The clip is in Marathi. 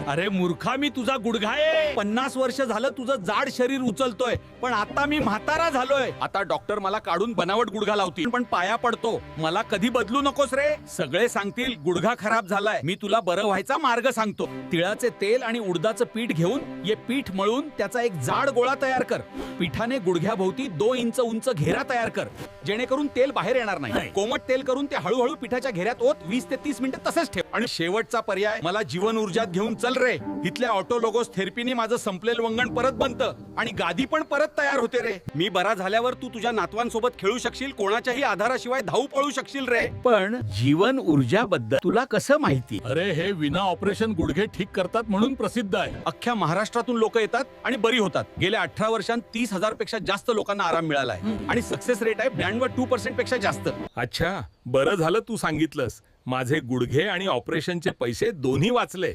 अरे मूर्खा, मी तुझा गुडघा आहे. 50 वर्ष झालं तुझं जाड शरीर उचलतोय, पण आता मी म्हातारा झालोय. आता डॉक्टर मला काढून बनावट गुडघा लावतील, पण पाया पडतो, मला कधी बदलू नकोस रे. सगळे सांगतील गुडघा खराब झालाय, मी तुला बरं व्हायचा मार्ग सांगतो. तिळाचे तेल आणि उडदाचं पीठ घेऊन ये पीठ मळून त्याचा एक जाड गोळा तयार कर. पिठाने गुडघ्याभोवती 2 इंच उंच घेरा तयार कर, जेणेकरून तेल बाहेर येणार नाही. कोमट तेल करून ते हळूहळू पिठाच्या घेऱ्यात ओत. 20 ते 30 मिनिटं तसंच ठेव. आणि शेवटचा पर्याय, मला जीवन ऊर्जात घेऊन चल रे. इथल्या ऑटोलोगोस थेरपीने माझं संपलेलं वंगण परत बनतं आणि गादी पण परत तयार होते रे. मी बरा झाल्यावर तू तुझ्या नातवांसोबत खेळू शकशील, कोणाच्याही आधाराशिवाय धावू पळू शकशील रे. पण जीवन ऊर्जाबद्दल तुला कसं माहिती? अरे हे विना ऑपरेशन गुडघे ठीक करतात म्हणून प्रसिद्ध आहे. अख्ख्या महाराष्ट्रातून लोक येतात आणि बरी होतात. गेल्या 18 वर्षांत 30,000 पेक्षा जास्त लोकांना आराम मिळालाय आणि सक्सेस रेट आहे 92% पेक्षा जास्त. अच्छा, बरं झालं तू सांगितलंस. माझे गुडघे आणि ऑपरेशनचे पैसे दोन्ही वाचले.